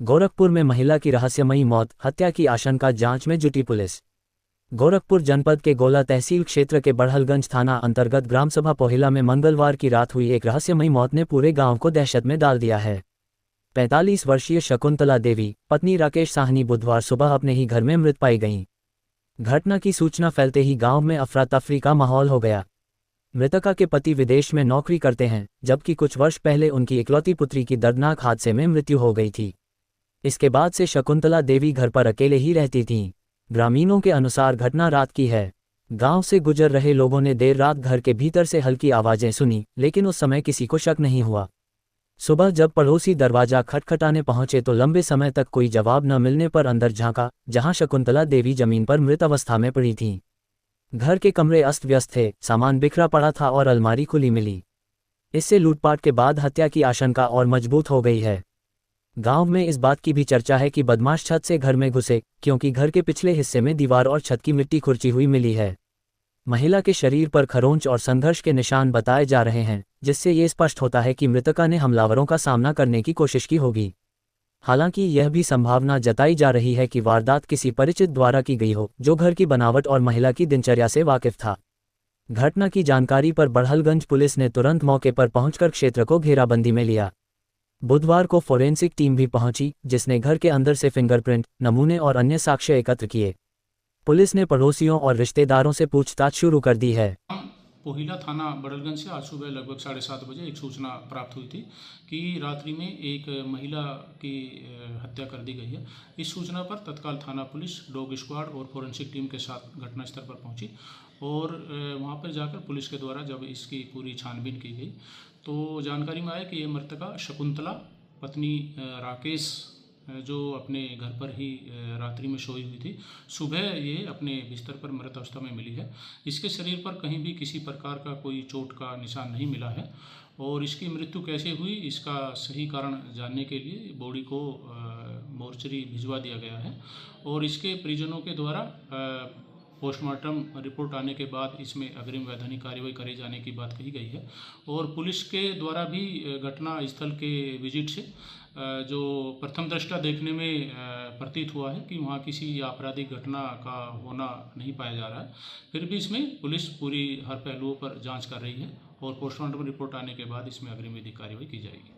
गोरखपुर में महिला की रहस्यमयी मौत, हत्या की आशंका, जांच में जुटी पुलिस। गोरखपुर जनपद के गोला तहसील क्षेत्र के बड़हलगंज थाना अंतर्गत ग्राम सभा पोहिला में मंगलवार की रात हुई एक रहस्यमयी मौत ने पूरे गांव को दहशत में डाल दिया है। 45 वर्षीय शकुंतला देवी, पत्नी राकेश साहनी, बुधवार सुबह अपने ही घर में मृत पाई गईं। घटना की सूचना फैलते ही गांव में अफरा तफरी का माहौल हो गया। मृतका के पति विदेश में नौकरी करते हैं, जबकि कुछ वर्ष पहले उनकी इकलौती पुत्री की दर्दनाक हादसे में मृत्यु हो गई थी। इसके बाद से शकुंतला देवी घर पर अकेले ही रहती थीं। ग्रामीणों के अनुसार घटना रात की है। गांव से गुजर रहे लोगों ने देर रात घर के भीतर से हल्की आवाजें सुनी, लेकिन उस समय किसी को शक नहीं हुआ। सुबह जब पड़ोसी दरवाजा खटखटाने पहुंचे तो लंबे समय तक कोई जवाब न मिलने पर अंदर झांका, जहां शकुंतला देवी जमीन पर मृत अवस्था में पड़ी थीं। घर के कमरे अस्त व्यस्त थे, सामान बिखरा पड़ा था और अलमारी खुली मिली। इससे लूटपाट के बाद हत्या की आशंका और मजबूत हो गई है। गांव में इस बात की भी चर्चा है कि बदमाश छत से घर में घुसे, क्योंकि घर के पिछले हिस्से में दीवार और छत की मिट्टी खुरची हुई मिली है। महिला के शरीर पर खरोंच और संघर्ष के निशान बताए जा रहे हैं, जिससे ये स्पष्ट होता है कि मृतका ने हमलावरों का सामना करने की कोशिश की होगी। हालांकि यह भी संभावना जताई जा रही है कि वारदात किसी परिचित द्वारा की गई हो, जो घर की बनावट और महिला की दिनचर्या से वाकिफ था। घटना की जानकारी पर बड़हलगंज पुलिस ने तुरंत मौके पर पहुंचकर क्षेत्र को घेराबंदी में लिया। बुधवार को फोरेंसिक टीम भी पहुंची, जिसने घर के अंदर से फिंगरप्रिंट, नमूने और अन्य साक्ष्य एकत्र किए। पुलिस ने पड़ोसियों और रिश्तेदारों से पूछताछ शुरू कर दी है। पोहिला थाना बड़हलगंज से आज सुबह लगभग 7:30 बजे एक सूचना प्राप्त हुई थी कि रात्रि में एक महिला की हत्या कर दी गई है। इस सूचना पर तत्काल थाना पुलिस, डॉग स्क्वाड और फोरेंसिक टीम के साथ घटनास्थल पर पहुंची और वहां पर जाकर पुलिस के द्वारा जब इसकी पूरी छानबीन की गई तो जानकारी में आया कि ये मृतका शकुंतला, पत्नी राकेश, जो अपने घर पर ही रात्रि में सोई हुई थी, सुबह ये अपने बिस्तर पर मृत अवस्था में मिली है। इसके शरीर पर कहीं भी किसी प्रकार का कोई चोट का निशान नहीं मिला है और इसकी मृत्यु कैसे हुई, इसका सही कारण जानने के लिए बॉडी को मोर्चरी भिजवा दिया गया है और इसके परिजनों के द्वारा पोस्टमार्टम रिपोर्ट आने के बाद इसमें अग्रिम वैधानिक कार्रवाई करे जाने की बात कही गई है और पुलिस के द्वारा भी घटना स्थल के विजिट से जो प्रथम दृष्टया देखने में प्रतीत हुआ है कि वहाँ किसी आपराधिक घटना का होना नहीं पाया जा रहा है। फिर भी इसमें पुलिस पूरी हर पहलुओं पर जांच कर रही है और पोस्टमार्टम रिपोर्ट आने के बाद इसमें अग्रिम विधिक कार्रवाई की जाएगी।